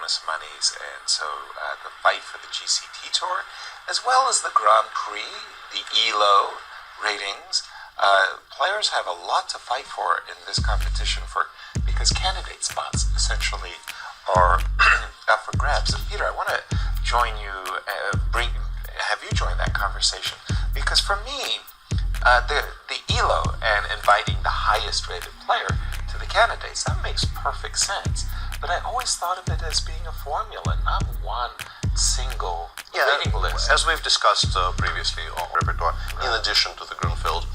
enormous monies, and so the fight for the GCT Tour, as well as the Grand Prix, the ELO ratings, players have a lot to fight for in this competition because candidate spots essentially are up for grabs. And Peter, I want to join you, have you join that conversation, because for me, the ELO and inviting the highest rated player to the candidates, that makes perfect sense. But I always thought of it as being a formula, not one single rating list. As we've discussed previously on repertoire, in addition to the Grunfeld,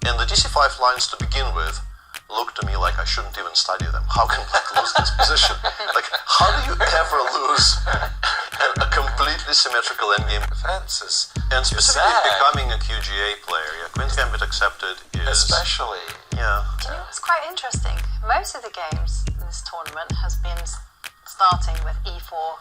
and the DC5 lines to begin with look to me like I shouldn't even study them. How can Black lose this position? Like, how do you ever lose a completely symmetrical endgame defense and specifically becoming a QGA player? Yeah, Queen's Gambit accepted is especially. Yeah. Do you know what's quite interesting? Most of the games in this tournament has been starting with E4,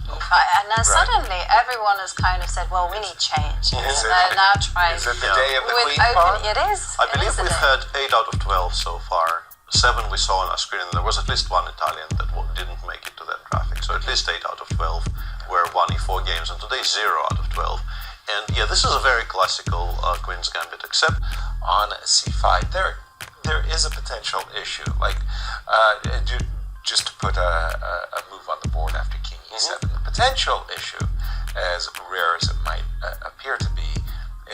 E5, and now suddenly everyone has kind of said, "Well, we need change." Now try. Is it the day of the Queen open, It is. I believe we've had 8 out of 12 so far. 7 we saw on our screen, and there was at least one Italian that didn't make it to that graphic. So at least 8 out of 12 were 1E4 games, and today 0 out of 12. And yeah, this is a very classical Queen's Gambit, except on C5 there is a potential issue. Like, just to put a move on the board after King E7, the potential issue, as rare as it might appear to be,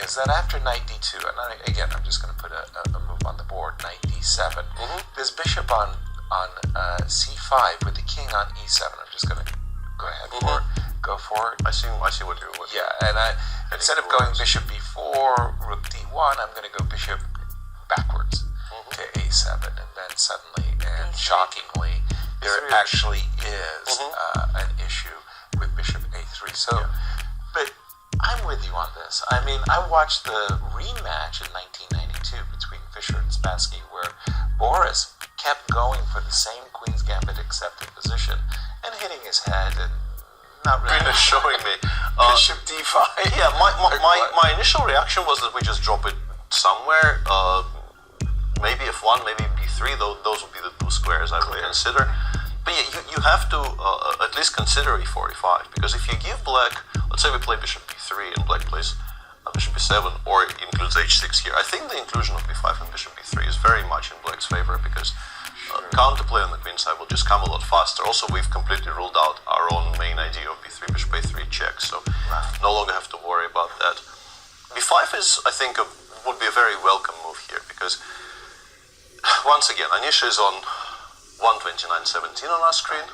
is that after Knight D2, and again, I'm just going to put a move on the board, Knight D7, this bishop on C5 with the king on E7. I'm just going to go for it. I see what you're with. Yeah, and instead of going bishop B4, rook D1, I'm going to go bishop backwards to A7, and then suddenly and shockingly, there actually is an issue with bishop A3. So, but I'm with you on this. I mean, I watched the rematch in 1992 between Fischer and Spassky, where Boris kept going for the same Queen's Gambit accepted position and hitting his head and not really showing me bishop D5. Yeah, my initial reaction was that we just drop it somewhere. Maybe F1, maybe B3. Those would be the two squares I would consider. But yeah, you have to at least consider E4, E5, because if you give Black, let's say we play bishop B3 and Black plays bishop B7, or it includes H6 here, I think the inclusion of B5 and bishop B3 is very much in Black's favor, because counterplay on the queen side will just come a lot faster. Also, we've completely ruled out our own main idea of B3, bishop A3 check, so no longer have to worry about that. B5 is, I think, would be a very welcome move here, because once again, Anish is on 129.17 on our screen.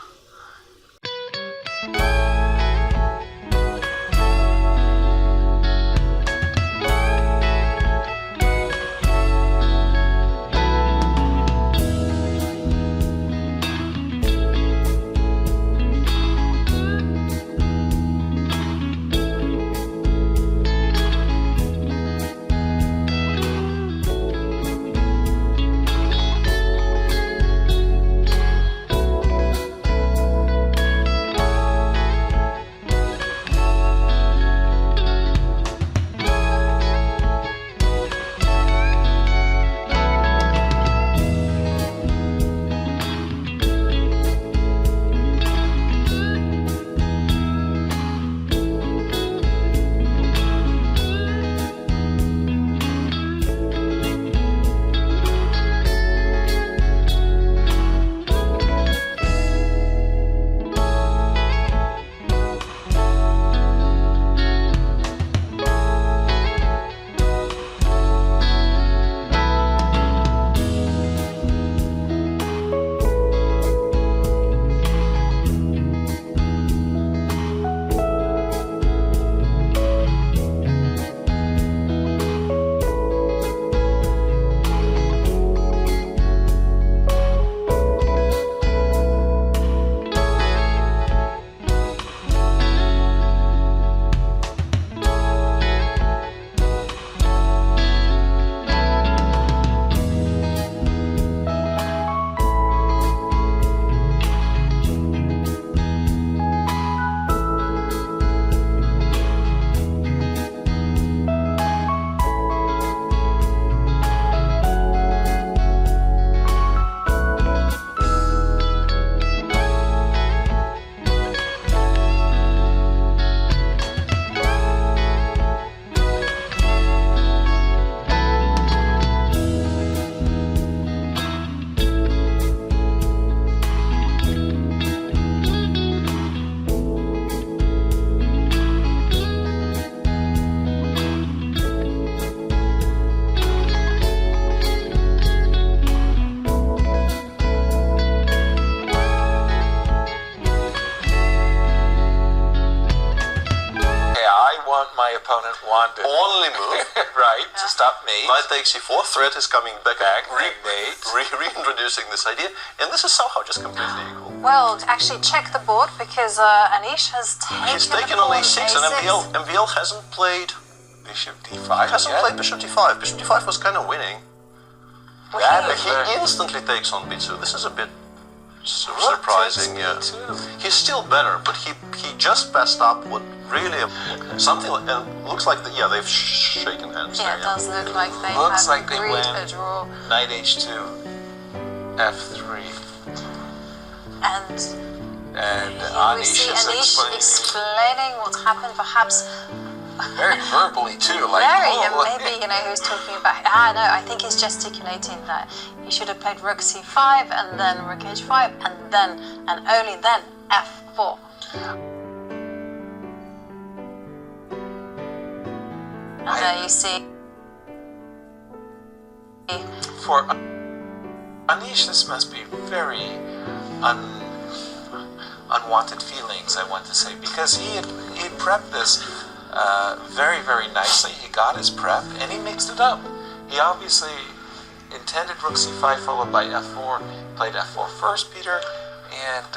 my opponent wanted. Only move. Right, to stop mate. Knight takes e4, threat is coming back, mate. Reintroducing this idea, and this is somehow just completely equal. Well, actually check the board because Anish has taken. He's taken on a6, and MVL hasn't played Bishop d5. Hasn't played Bishop d5. Bishop d5 was kind of winning. He instantly takes on b2. This is a bit surprising. Yeah, he's still better, but he just passed up what really something like, and looks like they've shaken hands. Yeah, it does look like they looks have like they agreed win a draw. Knight h2, f3, and we see Anish explaining what's happened, perhaps. Very verbally too, like maybe who's talking about. No, I think he's gesticulating that he should have played rook c5 and then rook h5 and then and only then f4. And there you see. For Anish, this must be very unwanted feelings, I want to say, because he prepped this very, very nicely. He got his prep and he mixed it up. He obviously intended rook c5 followed by f4, played f4 first, Peter, and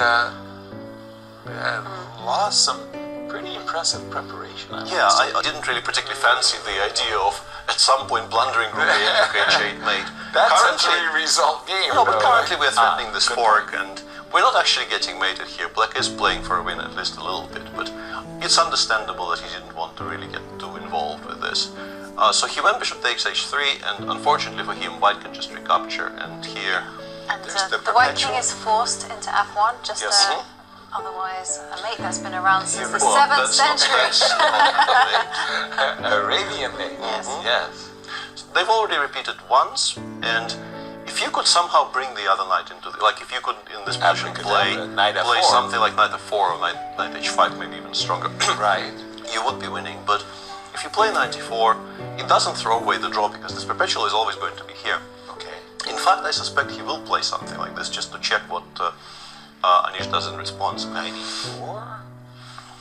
lost some pretty impressive preparation. I didn't really particularly fancy the idea of at some point blundering rook h8 mate. That's a three-result game. No, but currently we're threatening this fork, and we're not actually getting mated here. Black is playing for a win at least a little bit, but it's understandable that he didn't want to really get too involved with this. So he went bishop takes h3, and unfortunately for him, white can just recapture, and here... And the white king is forced into f1, otherwise a mate that's been around since the 7th century. Arabian mate, yes. So they've already repeated once, and if you could somehow bring the other knight into like if you could in this position play something like knight f4 or knight h5, maybe even stronger, right, you would be winning. But if you play knight e4, it doesn't throw away the draw because this perpetual is always going to be here. Okay. In fact, I suspect he will play something like this just to check what Anish does in response. Knight e4?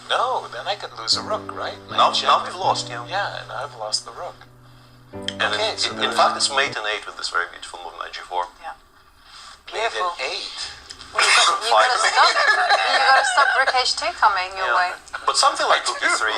No, then I could lose a rook, right? Now we've lost, yeah. Yeah, and I've lost the rook. And in fact, it's mate and 8 with this very beautiful move, knight g4. Yeah. Beautiful. Beautiful. 8. You gotta stop rook h2 coming your way. But something like rook e3,